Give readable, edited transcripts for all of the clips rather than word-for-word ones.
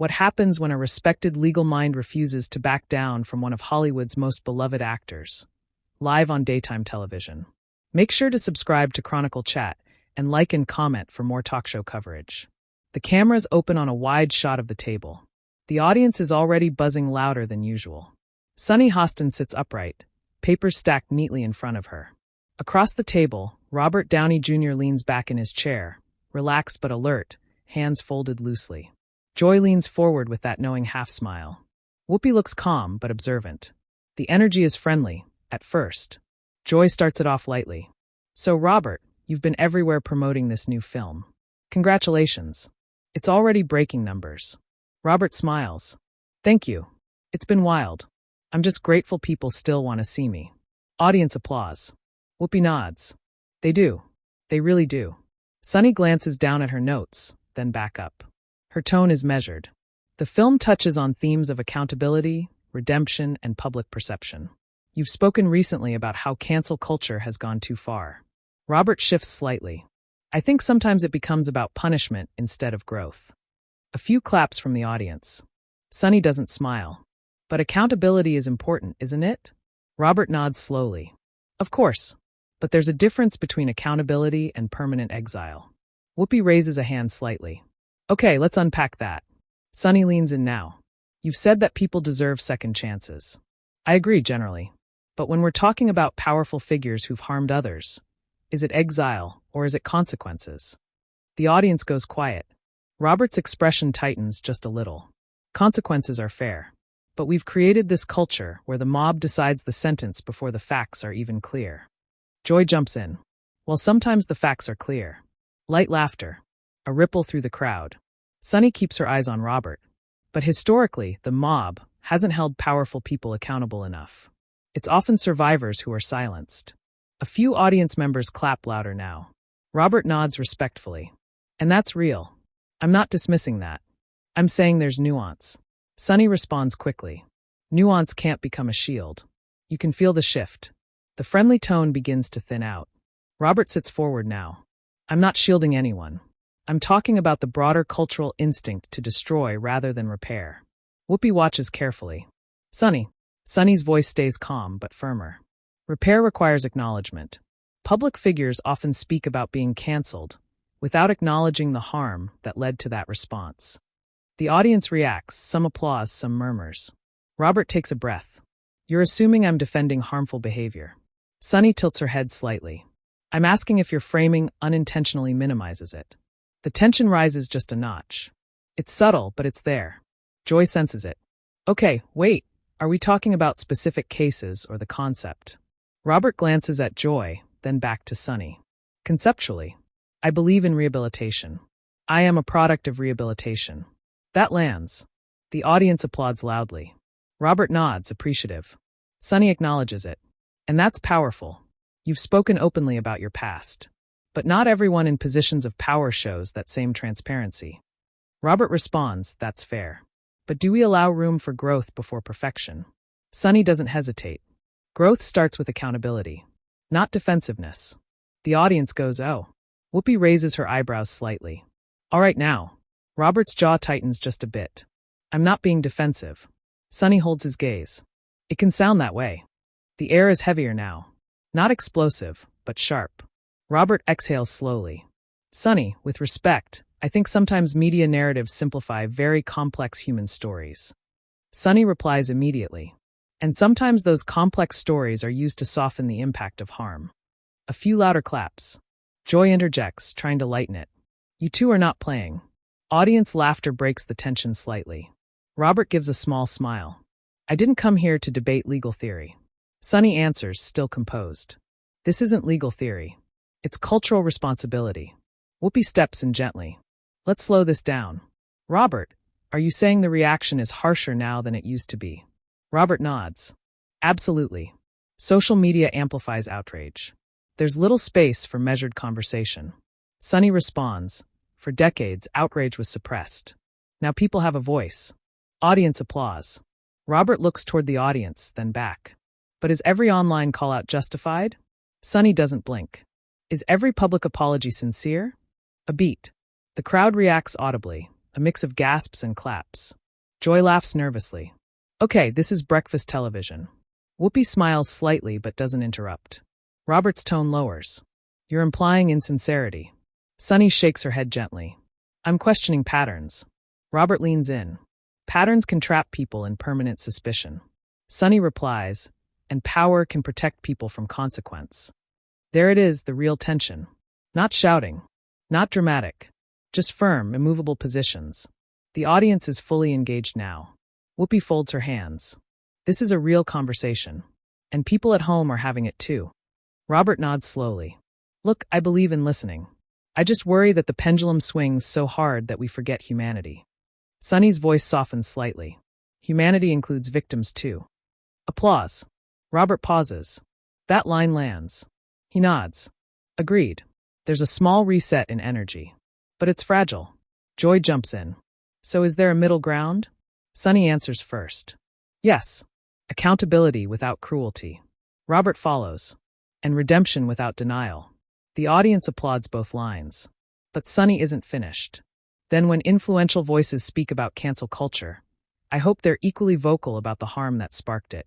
What happens when a respected legal mind refuses to back down from one of Hollywood's most beloved actors? Live on daytime television. Make sure to subscribe to Chronicle Chat and like and comment for more talk show coverage. The cameras open on a wide shot of the table. The audience is already buzzing louder than usual. Sunny Hostin sits upright, papers stacked neatly in front of her. Across the table, Robert Downey Jr. leans back in his chair, relaxed but alert, hands folded loosely. Joy leans forward with that knowing half-smile. Whoopi looks calm but observant. The energy is friendly, at first. Joy starts it off lightly. So, Robert, you've been everywhere promoting this new film. Congratulations. It's already breaking numbers. Robert smiles. Thank you. It's been wild. I'm just grateful people still want to see me. Audience applause. Whoopi nods. They do. They really do. Sunny glances down at her notes, then back up. Her tone is measured. The film touches on themes of accountability, redemption, and public perception. You've spoken recently about how cancel culture has gone too far. Robert shifts slightly. I think sometimes it becomes about punishment instead of growth. A few claps from the audience. Sunny doesn't smile. But accountability is important, isn't it? Robert nods slowly. Of course. But there's a difference between accountability and permanent exile. Whoopi raises a hand slightly. Okay, let's unpack that. Sunny leans in now. You've said that people deserve second chances. I agree generally. But when we're talking about powerful figures who've harmed others, is it exile or is it consequences? The audience goes quiet. Robert's expression tightens just a little. Consequences are fair. But we've created this culture where the mob decides the sentence before the facts are even clear. Joy jumps in. Well, sometimes the facts are clear. Light laughter. A ripple through the crowd. Sunny keeps her eyes on Robert. But historically, the mob hasn't held powerful people accountable enough. It's often survivors who are silenced. A few audience members clap louder now. Robert nods respectfully. And that's real. I'm not dismissing that. I'm saying there's nuance. Sunny responds quickly. Nuance can't become a shield. You can feel the shift. The friendly tone begins to thin out. Robert sits forward now. I'm not shielding anyone. I'm talking about the broader cultural instinct to destroy rather than repair. Whoopi watches carefully. Sunny's voice stays calm but firmer. Repair requires acknowledgement. Public figures often speak about being cancelled, without acknowledging the harm that led to that response. The audience reacts, some applause, some murmurs. Robert takes a breath. You're assuming I'm defending harmful behavior. Sunny tilts her head slightly. I'm asking if your framing unintentionally minimizes it. The tension rises just a notch. It's subtle, but it's there. Joy senses it. Okay, wait. Are we talking about specific cases or the concept? Robert glances at Joy, then back to Sunny. Conceptually, I believe in rehabilitation. I am a product of rehabilitation. That lands. The audience applauds loudly. Robert nods, appreciative. Sunny acknowledges it. And that's powerful. You've spoken openly about your past. But not everyone in positions of power shows that same transparency. Robert responds, that's fair. But do we allow room for growth before perfection? Sunny doesn't hesitate. Growth starts with accountability, not defensiveness. The audience goes, oh. Whoopi raises her eyebrows slightly. All right now. Robert's jaw tightens just a bit. I'm not being defensive. Sunny holds his gaze. It can sound that way. The air is heavier now. Not explosive, but sharp. Robert exhales slowly. Sunny, with respect, I think sometimes media narratives simplify very complex human stories. Sunny replies immediately. And sometimes those complex stories are used to soften the impact of harm. A few louder claps. Joy interjects, trying to lighten it. You two are not playing. Audience laughter breaks the tension slightly. Robert gives a small smile. I didn't come here to debate legal theory. Sunny answers, still composed. This isn't legal theory. It's cultural responsibility. Whoopi steps in gently. Let's slow this down. Robert, are you saying the reaction is harsher now than it used to be? Robert nods. Absolutely. Social media amplifies outrage. There's little space for measured conversation. Sunny responds. For decades, outrage was suppressed. Now people have a voice. Audience applause. Robert looks toward the audience, then back. But is every online call-out justified? Sunny doesn't blink. Is every public apology sincere? A beat. The crowd reacts audibly, a mix of gasps and claps. Joy laughs nervously. Okay, this is breakfast television. Whoopi smiles slightly but doesn't interrupt. Robert's tone lowers. You're implying insincerity. Sunny shakes her head gently. I'm questioning patterns. Robert leans in. Patterns can trap people in permanent suspicion. Sunny replies, and power can protect people from consequence. There it is, the real tension. Not shouting. Not dramatic. Just firm, immovable positions. The audience is fully engaged now. Whoopi folds her hands. This is a real conversation. And people at home are having it too. Robert nods slowly. Look, I believe in listening. I just worry that the pendulum swings so hard that we forget humanity. Sunny's voice softens slightly. Humanity includes victims too. Applause. Robert pauses. That line lands. He nods. Agreed. There's a small reset in energy. But it's fragile. Joy jumps in. So is there a middle ground? Sunny answers first. Yes. Accountability without cruelty. Robert follows. And redemption without denial. The audience applauds both lines. But Sunny isn't finished. Then when influential voices speak about cancel culture, I hope they're equally vocal about the harm that sparked it.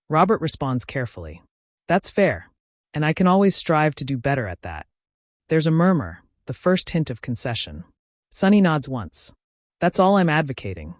Robert responds carefully. That's fair. And I can always strive to do better at that. There's a murmur, the first hint of concession. Sunny nods once. That's all I'm advocating.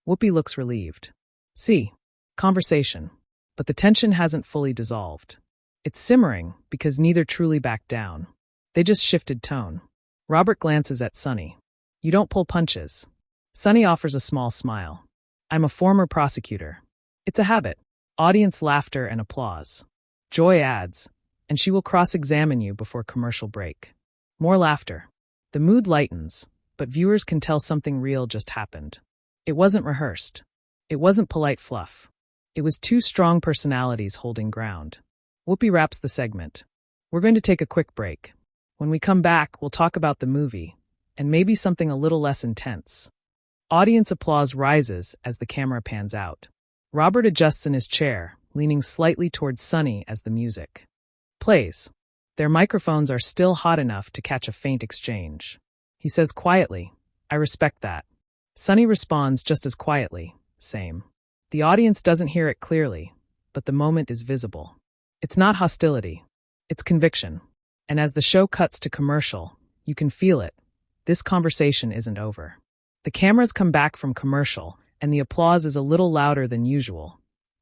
Whoopi looks relieved. See, conversation. But the tension hasn't fully dissolved. It's simmering because neither truly backed down. They just shifted tone. Robert glances at Sunny. You don't pull punches. Sunny offers a small smile. I'm a former prosecutor. It's a habit. Audience laughter and applause. Joy adds, and she will cross-examine you before commercial break. More laughter. The mood lightens, but viewers can tell something real just happened. It wasn't rehearsed. It wasn't polite fluff. It was two strong personalities holding ground. Whoopi wraps the segment. We're going to take a quick break. When we come back, we'll talk about the movie, and maybe something a little less intense. Audience applause rises as the camera pans out. Robert adjusts in his chair, leaning slightly towards Sunny as the music plays. Their microphones are still hot enough to catch a faint exchange. He says quietly, I respect that. Sunny responds just as quietly, same. The audience doesn't hear it clearly, but the moment is visible. It's not hostility. It's conviction. And as the show cuts to commercial, you can feel it. This conversation isn't over. The cameras come back from commercial, and the applause is a little louder than usual.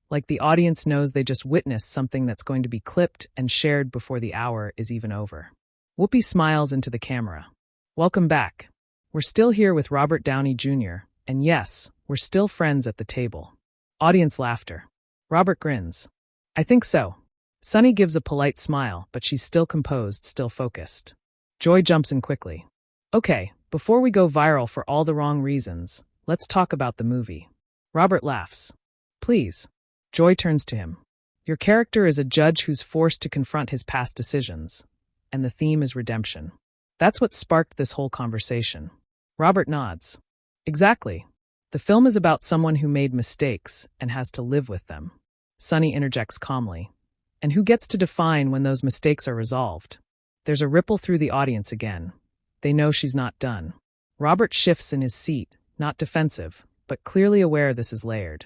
Like the audience knows they just witnessed something that's going to be clipped and shared before the hour is even over. Whoopi smiles into the camera. Welcome back. We're still here with Robert Downey Jr., and yes, we're still friends at the table. Audience laughter. Robert grins. I think so. Sunny gives a polite smile, but she's still composed, still focused. Joy jumps in quickly. Okay, before we go viral for all the wrong reasons, let's talk about the movie. Robert laughs. Please. Joy turns to him. Your character is a judge who's forced to confront his past decisions, and the theme is redemption. That's what sparked this whole conversation. Robert nods. Exactly. The film is about someone who made mistakes and has to live with them. Sunny interjects calmly. And who gets to define when those mistakes are resolved? There's a ripple through the audience again. They know she's not done. Robert shifts in his seat, not defensive, but clearly aware this is layered.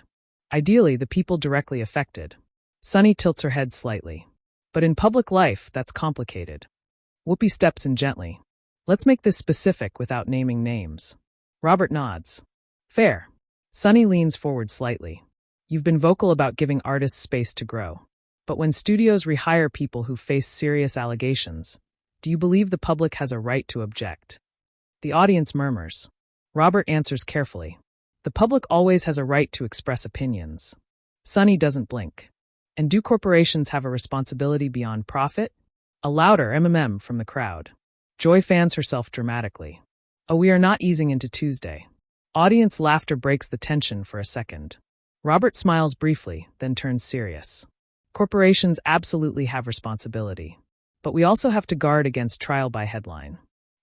Ideally, the people directly affected. Sunny tilts her head slightly. But in public life, that's complicated. Whoopi steps in gently. Let's make this specific without naming names. Robert nods. Fair. Sunny leans forward slightly. You've been vocal about giving artists space to grow. But when studios rehire people who face serious allegations, do you believe the public has a right to object? The audience murmurs. Robert answers carefully. The public always has a right to express opinions. Sunny doesn't blink. And do corporations have a responsibility beyond profit? A louder mm from the crowd. Joy fans herself dramatically. Oh, we are not easing into Tuesday. Audience laughter breaks the tension for a second. Robert smiles briefly, then turns serious. Corporations absolutely have responsibility. But we also have to guard against trial by headline.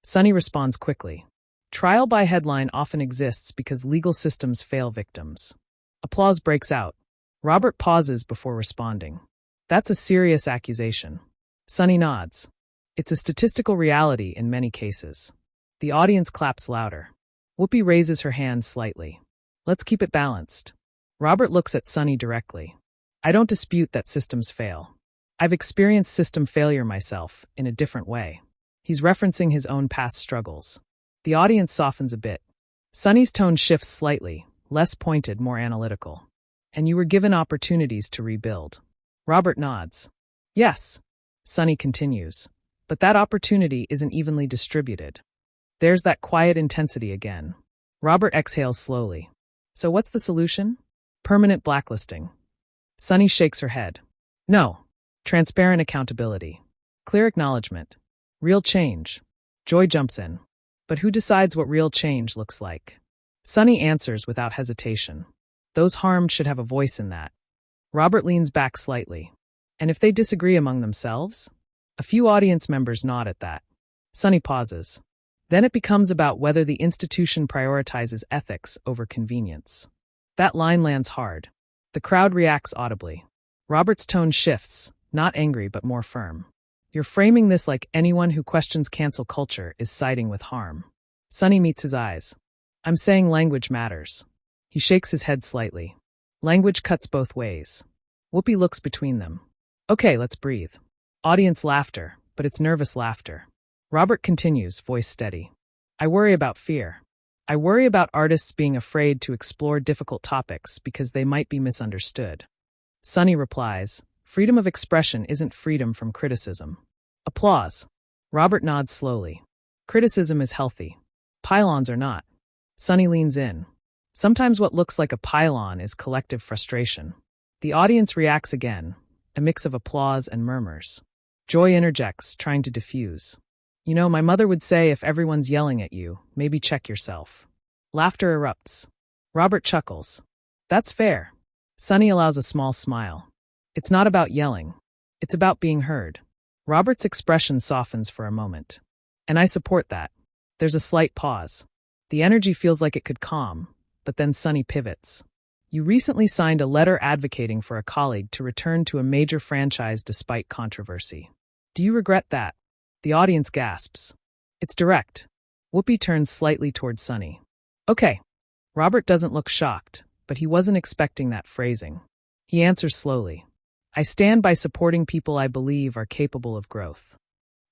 Sunny responds quickly. Trial by headline often exists because legal systems fail victims. Applause breaks out. Robert pauses before responding. That's a serious accusation. Sunny nods. It's a statistical reality in many cases. The audience claps louder. Whoopi raises her hand slightly. Let's keep it balanced. Robert looks at Sunny directly. I don't dispute that systems fail. I've experienced system failure myself, in a different way. He's referencing his own past struggles. The audience softens a bit. Sunny's tone shifts slightly, less pointed, more analytical. And you were given opportunities to rebuild. Robert nods. Yes. Sunny continues. But that opportunity isn't evenly distributed. There's that quiet intensity again. Robert exhales slowly. So what's the solution? Permanent blacklisting. Sunny shakes her head. No. Transparent accountability. Clear acknowledgement. Real change. Joy jumps in. But who decides what real change looks like? Sunny answers without hesitation. Those harmed should have a voice in that. Robert leans back slightly. And if they disagree among themselves? A few audience members nod at that. Sunny pauses. Then it becomes about whether the institution prioritizes ethics over convenience. That line lands hard. The crowd reacts audibly. Robert's tone shifts, not angry but more firm. You're framing this like anyone who questions cancel culture is siding with harm. Sunny meets his eyes. I'm saying language matters. He shakes his head slightly. Language cuts both ways. Whoopi looks between them. Okay, let's breathe. Audience laughter, but it's nervous laughter. Robert continues, voice steady. I worry about fear. I worry about artists being afraid to explore difficult topics because they might be misunderstood. Sunny replies, freedom of expression isn't freedom from criticism. Applause. Robert nods slowly. Criticism is healthy. Pylons are not. Sunny leans in. Sometimes what looks like a pylon is collective frustration. The audience reacts again, a mix of applause and murmurs. Joy interjects, trying to diffuse. You know, my mother would say if everyone's yelling at you, maybe check yourself. Laughter erupts. Robert chuckles. That's fair. Sunny allows a small smile. It's not about yelling. It's about being heard. Robert's expression softens for a moment. And I support that. There's a slight pause. The energy feels like it could calm, but then Sunny pivots. You recently signed a letter advocating for a colleague to return to a major franchise despite controversy. Do you regret that? The audience gasps. It's direct. Whoopi turns slightly towards Sunny. Okay. Robert doesn't look shocked, but he wasn't expecting that phrasing. He answers slowly. I stand by supporting people I believe are capable of growth.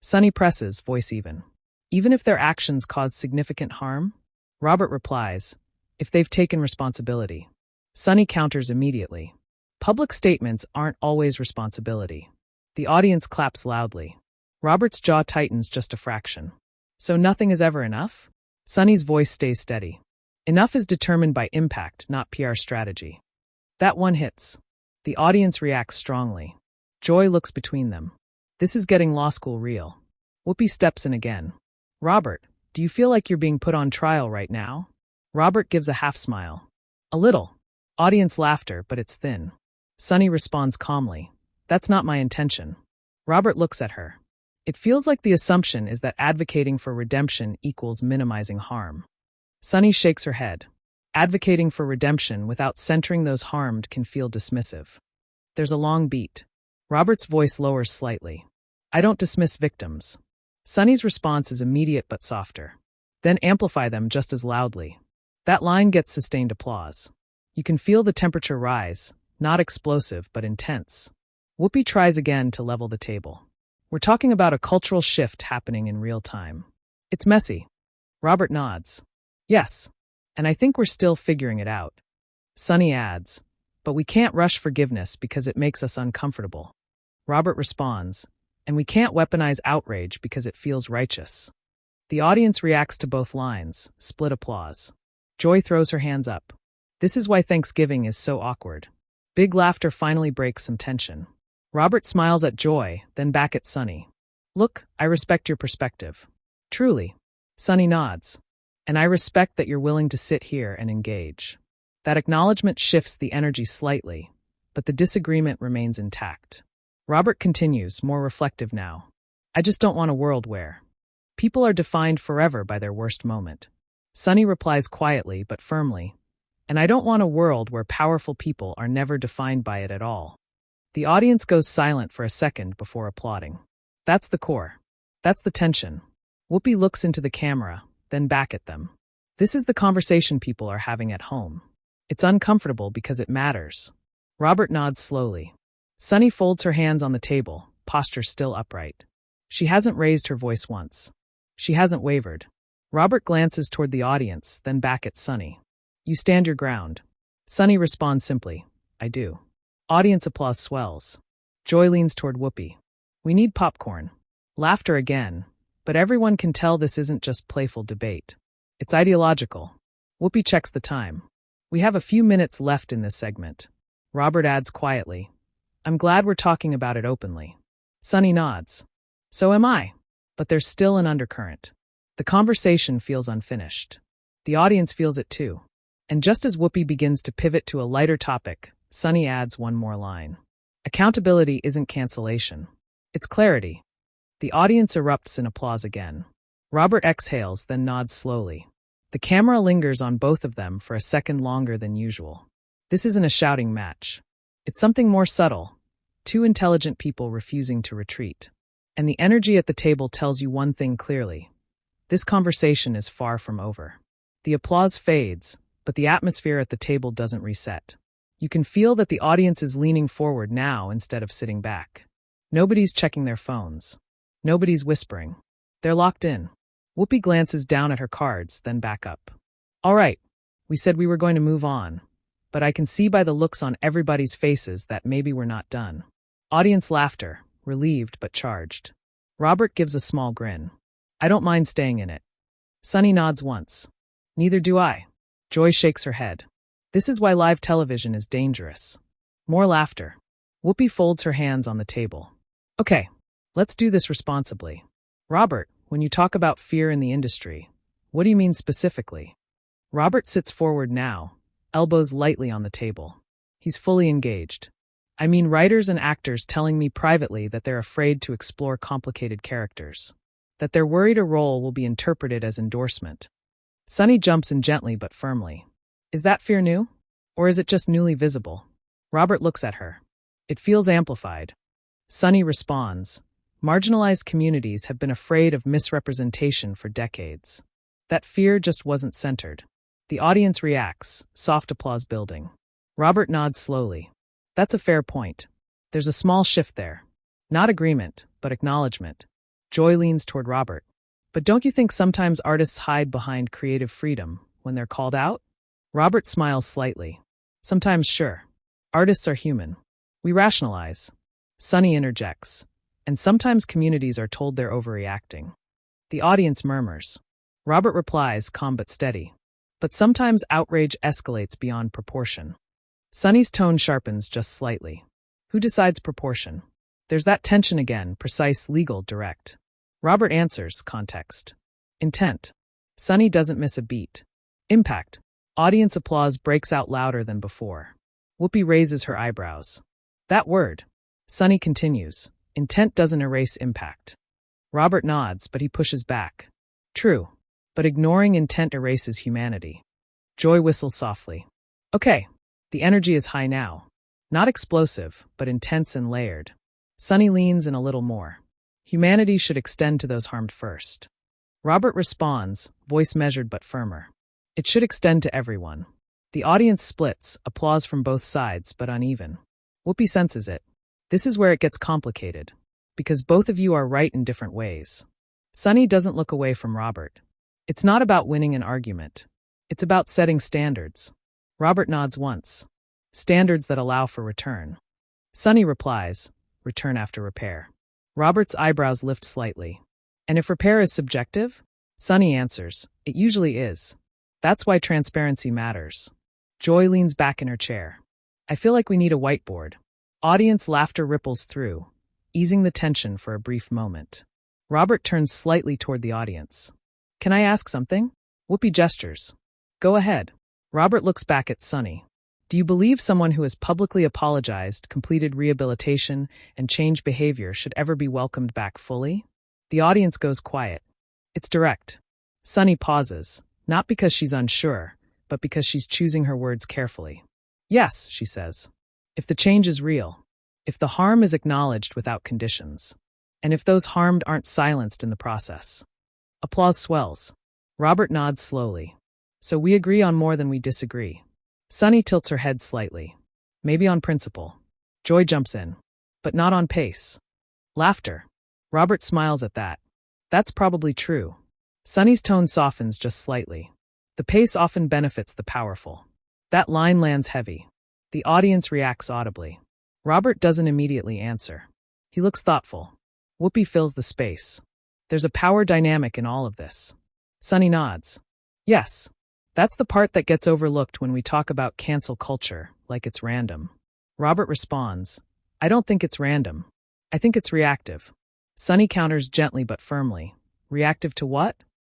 Sunny presses, voice even. Even if their actions cause significant harm? Robert replies, if they've taken responsibility. Sunny counters immediately. Public statements aren't always responsibility. The audience claps loudly. Robert's jaw tightens just a fraction. So nothing is ever enough? Sunny's voice stays steady. Enough is determined by impact, not PR strategy. That one hits. The audience reacts strongly. Joy looks between them. This is getting law school real. Whoopi steps in again. Robert, do you feel like you're being put on trial right now? Robert gives a half smile. A little. Audience laughter, but it's thin. Sunny responds calmly. That's not my intention. Robert looks at her. It feels like the assumption is that advocating for redemption equals minimizing harm. Sunny shakes her head. Advocating for redemption without centering those harmed can feel dismissive. There's a long beat. Robert's voice lowers slightly. I don't dismiss victims. Sunny's response is immediate but softer. Then amplify them just as loudly. That line gets sustained applause. You can feel the temperature rise, not explosive but intense. Whoopi tries again to level the table. We're talking about a cultural shift happening in real time. It's messy. Robert nods. Yes. And I think we're still figuring it out. Sunny adds, but we can't rush forgiveness because it makes us uncomfortable. Robert responds, and we can't weaponize outrage because it feels righteous. The audience reacts to both lines, split applause. Joy throws her hands up. This is why Thanksgiving is so awkward. Big laughter finally breaks some tension. Robert smiles at Joy, then back at Sunny. Look, I respect your perspective. Truly. Sunny nods. And I respect that you're willing to sit here and engage. That acknowledgement shifts the energy slightly, but the disagreement remains intact. Robert continues, more reflective now. I just don't want a world where people are defined forever by their worst moment. Sunny replies quietly but firmly, and I don't want a world where powerful people are never defined by it at all. The audience goes silent for a second before applauding. That's the core. That's the tension. Whoopi looks into the camera, then back at them. This is the conversation people are having at home. It's uncomfortable because it matters. Robert nods slowly. Sunny folds her hands on the table, posture still upright. She hasn't raised her voice once. She hasn't wavered. Robert glances toward the audience, then back at Sunny. You stand your ground. Sunny responds simply, I do. Audience applause swells. Joy leans toward Whoopi. We need popcorn. Laughter again, but everyone can tell this isn't just playful debate. It's ideological. Whoopi checks the time. We have a few minutes left in this segment. Robert adds quietly, I'm glad we're talking about it openly. Sunny nods. So am I. But there's still an undercurrent. The conversation feels unfinished. The audience feels it too. And just as Whoopi begins to pivot to a lighter topic, Sunny adds one more line. Accountability isn't cancellation. It's clarity. The audience erupts in applause again. Robert exhales, then nods slowly. The camera lingers on both of them for a second longer than usual. This isn't a shouting match. It's something more subtle. Two intelligent people refusing to retreat. And the energy at the table tells you one thing clearly. This conversation is far from over. The applause fades, but the atmosphere at the table doesn't reset. You can feel that the audience is leaning forward now instead of sitting back. Nobody's checking their phones. Nobody's whispering. They're locked in. Whoopi glances down at her cards, then back up. All right, we said we were going to move on, but I can see by the looks on everybody's faces that maybe we're not done. Audience laughter, relieved but charged. Robert gives a small grin. I don't mind staying in it. Sunny nods once. Neither do I. Joy shakes her head. This is why live television is dangerous. More laughter. Whoopi folds her hands on the table. Okay, let's do this responsibly. Robert, when you talk about fear in the industry, what do you mean specifically? Robert sits forward now, elbows lightly on the table. He's fully engaged. I mean writers and actors telling me privately that they're afraid to explore complicated characters. That they're worried a role will be interpreted as endorsement. Sunny jumps in gently but firmly. Is that fear new? Or is it just newly visible? Robert looks at her. It feels amplified. Sunny responds. Marginalized communities have been afraid of misrepresentation for decades. That fear just wasn't centered. The audience reacts, soft applause building. Robert nods slowly. That's a fair point. There's a small shift there. Not agreement, but acknowledgement. Joy leans toward Robert. But don't you think sometimes artists hide behind creative freedom when they're called out? Robert smiles slightly. Sometimes, sure. Artists are human. We rationalize. Sunny interjects. And sometimes communities are told they're overreacting. The audience murmurs. Robert replies, calm but steady. But sometimes outrage escalates beyond proportion. Sunny's tone sharpens just slightly. Who decides proportion? There's that tension again, precise, legal, direct. Robert answers, context. Intent. Sunny doesn't miss a beat. Impact. Audience applause breaks out louder than before. Whoopi raises her eyebrows. That word. Sunny continues. Intent doesn't erase impact. Robert nods, but he pushes back. True. But ignoring intent erases humanity. Joy whistles softly. Okay. The energy is high now. Not explosive, but intense and layered. Sunny leans in a little more. Humanity should extend to those harmed first. Robert responds, voice measured but firmer. It should extend to everyone. The audience splits, applause from both sides, but uneven. Whoopi senses it. This is where it gets complicated. Because both of you are right in different ways. Sunny doesn't look away from Robert. It's not about winning an argument. It's about setting standards. Robert nods once. Standards that allow for return. Sunny replies, return after repair. Robert's eyebrows lift slightly. And if repair is subjective? Sunny answers, it usually is. That's why transparency matters. Joy leans back in her chair. I feel like we need a whiteboard. Audience laughter ripples through, easing the tension for a brief moment. Robert turns slightly toward the audience. Can I ask something? Whoopi gestures. Go ahead. Robert looks back at Sunny. Do you believe someone who has publicly apologized, completed rehabilitation, and changed behavior should ever be welcomed back fully? The audience goes quiet. It's direct. Sunny pauses, not because she's unsure, but because she's choosing her words carefully. Yes, she says. If the change is real. If the harm is acknowledged without conditions. And if those harmed aren't silenced in the process. Applause swells. Robert nods slowly. So we agree on more than we disagree. Sunny tilts her head slightly. Maybe on principle. Joy jumps in. But not on pace. Laughter. Robert smiles at that. That's probably true. Sunny's tone softens just slightly. The pace often benefits the powerful. That line lands heavy. The audience reacts audibly. Robert doesn't immediately answer. He looks thoughtful. Whoopi fills the space. There's a power dynamic in all of this. Sunny nods. Yes. That's the part that gets overlooked when we talk about cancel culture, like it's random. Robert responds, I don't think it's random. I think it's reactive. Sunny counters gently but firmly. Reactive to what?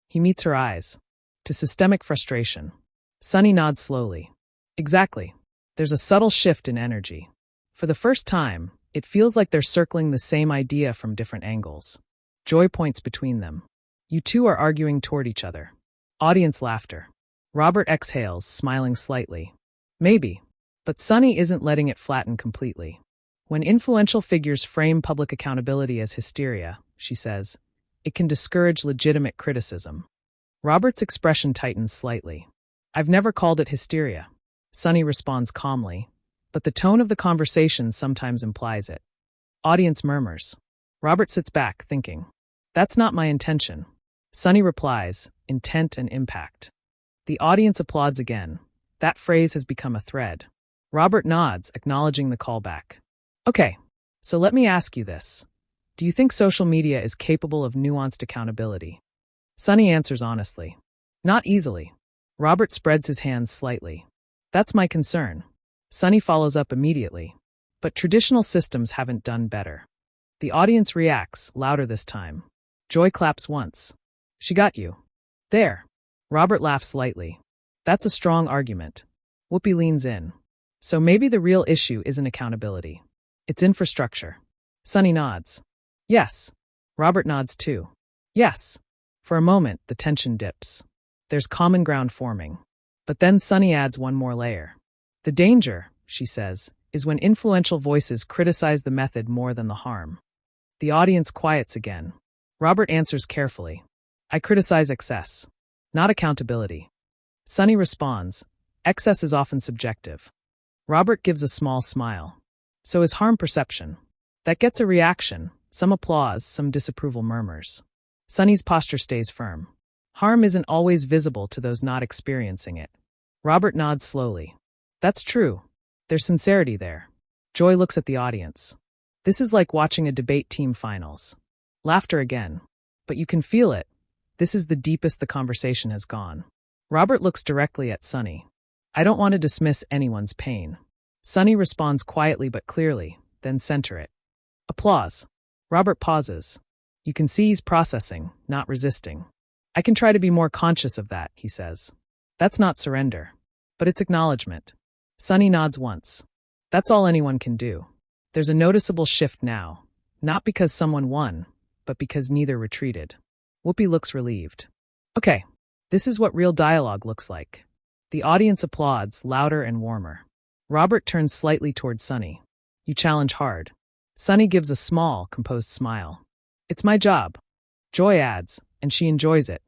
He meets her eyes. To systemic frustration. Sunny nods slowly. Exactly. There's a subtle shift in energy. For the first time, it feels like they're circling the same idea from different angles. Joy points between them. You two are arguing toward each other. Audience laughter. Robert exhales, smiling slightly. Maybe. But Sunny isn't letting it flatten completely. When influential figures frame public accountability as hysteria, she says, it can discourage legitimate criticism. Robert's expression tightens slightly. I've never called it hysteria. Sunny responds calmly, but the tone of the conversation sometimes implies it. Audience murmurs. Robert sits back, thinking. That's not my intention. Sunny replies, intent and impact. The audience applauds again. That phrase has become a thread. Robert nods, acknowledging the callback. Okay, so let me ask you this. Do you think social media is capable of nuanced accountability? Sunny answers honestly. Not easily. Robert spreads his hands slightly. That's my concern. Sunny follows up immediately. But traditional systems haven't done better. The audience reacts, louder this time. Joy claps once. She got you. There. Robert laughs lightly. That's a strong argument. Whoopi leans in. So maybe the real issue isn't accountability. It's infrastructure. Sunny nods. Yes. Robert nods too. Yes. For a moment, the tension dips. There's common ground forming. But then Sunny adds one more layer. The danger, she says, is when influential voices criticize the method more than the harm. The audience quiets again. Robert answers carefully. I criticize excess, not accountability. Sunny responds, excess is often subjective. Robert gives a small smile. So is harm perception. That gets a reaction, some applause, some disapproval murmurs. Sunny's posture stays firm. Harm isn't always visible to those not experiencing it. Robert nods slowly. That's true. There's sincerity there. Joy looks at the audience. This is like watching a debate team finals. Laughter again. But you can feel it. This is the deepest the conversation has gone. Robert looks directly at Sunny. I don't want to dismiss anyone's pain. Sunny responds quietly but clearly, then center it. Applause. Robert pauses. You can see he's processing, not resisting. I can try to be more conscious of that, he says. That's not surrender. But it's acknowledgement. Sunny nods once. That's all anyone can do. There's a noticeable shift now. Not because someone won, but because neither retreated. Whoopi looks relieved. Okay, this is what real dialogue looks like. The audience applauds, louder and warmer. Robert turns slightly toward Sunny. You challenge hard. Sunny gives a small, composed smile. It's my job. Joy adds, and she enjoys it.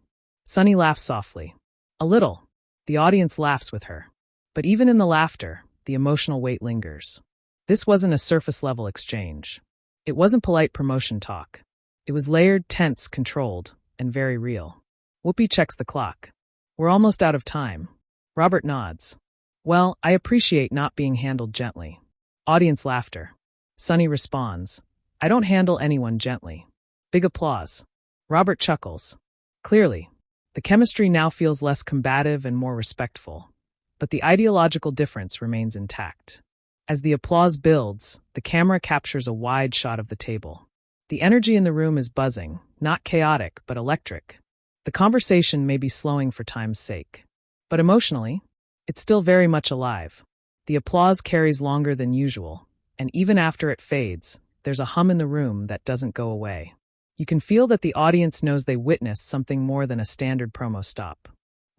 Sunny laughs softly. A little. The audience laughs with her. But even in the laughter, the emotional weight lingers. This wasn't a surface-level exchange. It wasn't polite promotion talk. It was layered, tense, controlled, and very real. Whoopi checks the clock. We're almost out of time. Robert nods. Well, I appreciate not being handled gently. Audience laughter. Sunny responds. I don't handle anyone gently. Big applause. Robert chuckles. Clearly, the chemistry now feels less combative and more respectful. But the ideological difference remains intact. As the applause builds, the camera captures a wide shot of the table. The energy in the room is buzzing, not chaotic, but electric. The conversation may be slowing for time's sake. But emotionally, it's still very much alive. The applause carries longer than usual, and even after it fades, there's a hum in the room that doesn't go away. You can feel that the audience knows they witnessed something more than a standard promo stop.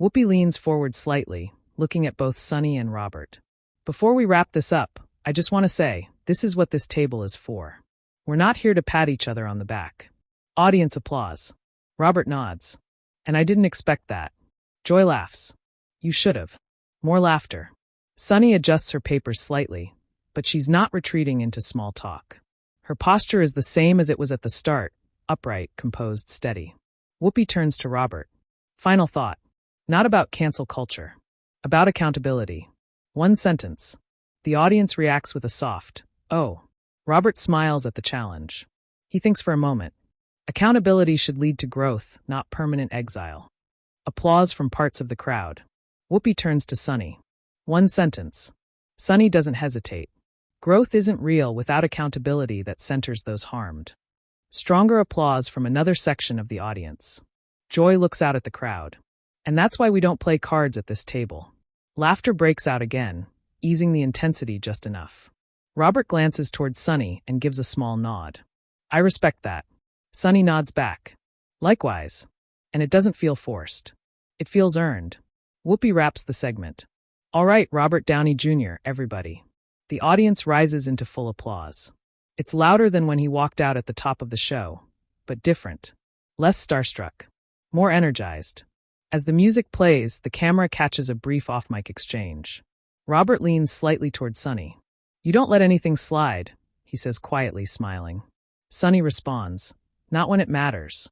Whoopi leans forward slightly, looking at both Sunny and Robert. Before we wrap this up, I just want to say, this is what this table is for. We're not here to pat each other on the back. Audience applause. Robert nods. And I didn't expect that. Joy laughs. You should've. More laughter. Sunny adjusts her papers slightly, but she's not retreating into small talk. Her posture is the same as it was at the start, upright, composed, steady. Whoopi turns to Robert. Final thought. Not about cancel culture. About accountability. One sentence. The audience reacts with a soft, "Oh." Robert smiles at the challenge. He thinks for a moment. Accountability should lead to growth, not permanent exile. Applause from parts of the crowd. Whoopi turns to Sunny. One sentence. Sunny doesn't hesitate. Growth isn't real without accountability that centers those harmed. Stronger applause from another section of the audience. Joy looks out at the crowd. And that's why we don't play cards at this table. Laughter breaks out again, easing the intensity just enough. Robert glances towards Sunny and gives a small nod. I respect that. Sunny nods back. Likewise. And it doesn't feel forced. It feels earned. Whoopi wraps the segment. All right, Robert Downey Jr., everybody. The audience rises into full applause. It's louder than when he walked out at the top of the show, but different. Less starstruck. More energized. As the music plays, the camera catches a brief off-mic exchange. Robert leans slightly towards Sunny. You don't let anything slide, he says quietly, smiling. Sunny responds, not when it matters.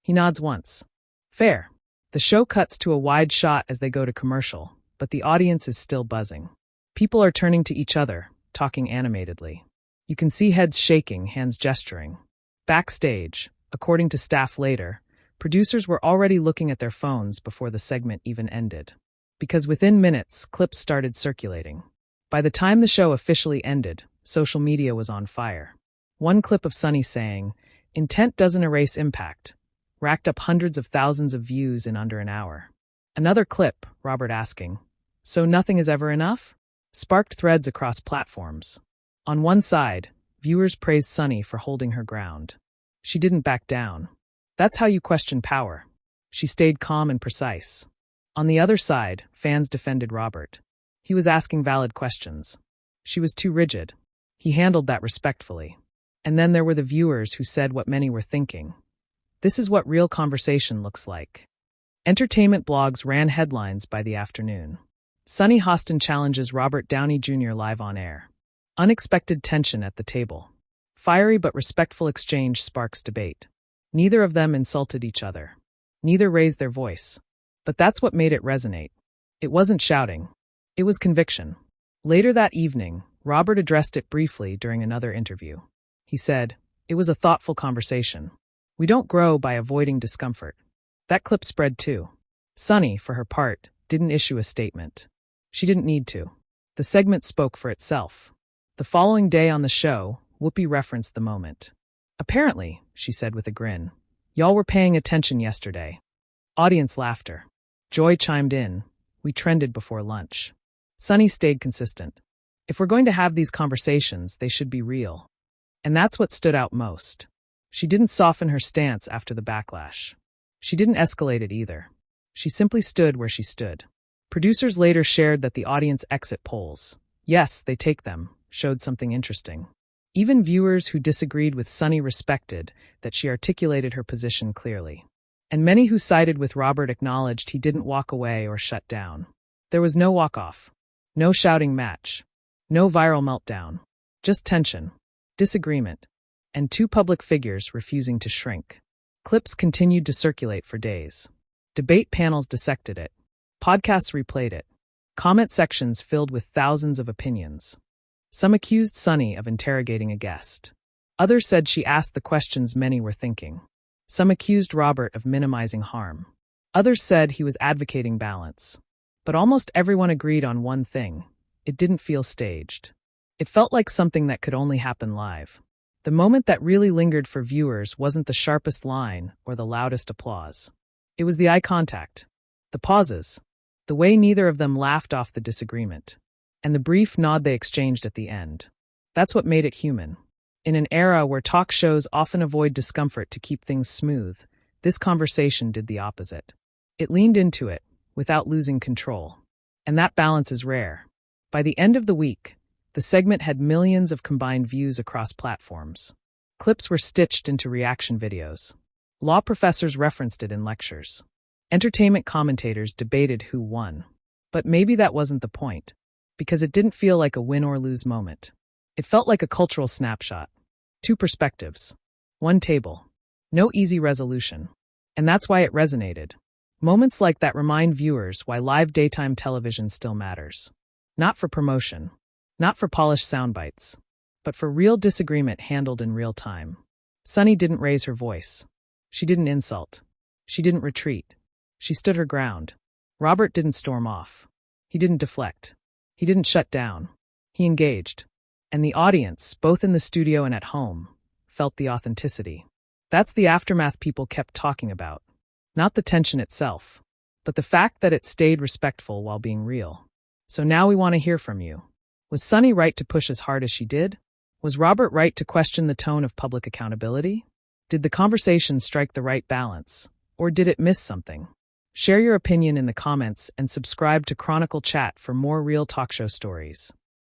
He nods once. Fair. The show cuts to a wide shot as they go to commercial, but the audience is still buzzing. People are turning to each other, talking animatedly. You can see heads shaking, hands gesturing. Backstage, according to staff later, producers were already looking at their phones before the segment even ended. Because within minutes, clips started circulating. By the time the show officially ended, social media was on fire. One clip of Sunny saying, "Intent doesn't erase impact," racked up hundreds of thousands of views in under an hour. Another clip, Robert asking, "So nothing is ever enough?" sparked threads across platforms. On one side, viewers praised Sunny for holding her ground. She didn't back down. That's how you question power. She stayed calm and precise. On the other side, fans defended Robert. He was asking valid questions. She was too rigid. He handled that respectfully. And then there were the viewers who said what many were thinking. This is what real conversation looks like. Entertainment blogs ran headlines by the afternoon. Sunny Hostin challenges Robert Downey Jr. live on air. Unexpected tension at the table. Fiery but respectful exchange sparks debate. Neither of them insulted each other. Neither raised their voice. But that's what made it resonate. It wasn't shouting. It was conviction. Later that evening, Robert addressed it briefly during another interview. He said, "It was a thoughtful conversation. We don't grow by avoiding discomfort." That clip spread too. Sunny, for her part, didn't issue a statement. She didn't need to. The segment spoke for itself. The following day on the show, Whoopi referenced the moment. "Apparently," she said with a grin, "y'all were paying attention yesterday." Audience laughter. Joy chimed in. We trended before lunch. Sunny stayed consistent. If we're going to have these conversations, they should be real. And that's what stood out most. She didn't soften her stance after the backlash. She didn't escalate it either. She simply stood where she stood. Producers later shared that the audience exit polls, yes, they take them, showed something interesting. Even viewers who disagreed with Sunny respected that she articulated her position clearly. And many who sided with Robert acknowledged he didn't walk away or shut down. There was no walk-off. No shouting match. No viral meltdown. Just tension. Disagreement. And two public figures refusing to shrink. Clips continued to circulate for days. Debate panels dissected it. Podcasts replayed it. Comment sections filled with thousands of opinions. Some accused Sunny of interrogating a guest. Others said she asked the questions many were thinking. Some accused Robert of minimizing harm. Others said he was advocating balance. But almost everyone agreed on one thing. It didn't feel staged. It felt like something that could only happen live. The moment that really lingered for viewers wasn't the sharpest line or the loudest applause. It was the eye contact. The pauses. The way neither of them laughed off the disagreement. And the brief nod they exchanged at the end. That's what made it human. In an era where talk shows often avoid discomfort to keep things smooth, this conversation did the opposite. It leaned into it, without losing control. And that balance is rare. By the end of the week, the segment had millions of combined views across platforms. Clips were stitched into reaction videos. Law professors referenced it in lectures. Entertainment commentators debated who won. But maybe that wasn't the point, because it didn't feel like a win or lose moment. It felt like a cultural snapshot. Two perspectives. One table. No easy resolution. And that's why it resonated. Moments like that remind viewers why live daytime television still matters. Not for promotion. Not for polished sound bites. But for real disagreement handled in real time. Sunny didn't raise her voice. She didn't insult. She didn't retreat. She stood her ground. Robert didn't storm off. He didn't deflect. He didn't shut down. He engaged. And the audience, both in the studio and at home, felt the authenticity. That's the aftermath people kept talking about. Not the tension itself, but the fact that it stayed respectful while being real. So now we want to hear from you. Was Sunny right to push as hard as she did? Was Robert right to question the tone of public accountability? Did the conversation strike the right balance? Or did it miss something? Share your opinion in the comments and subscribe to Chronicle Chat for more real talk show stories.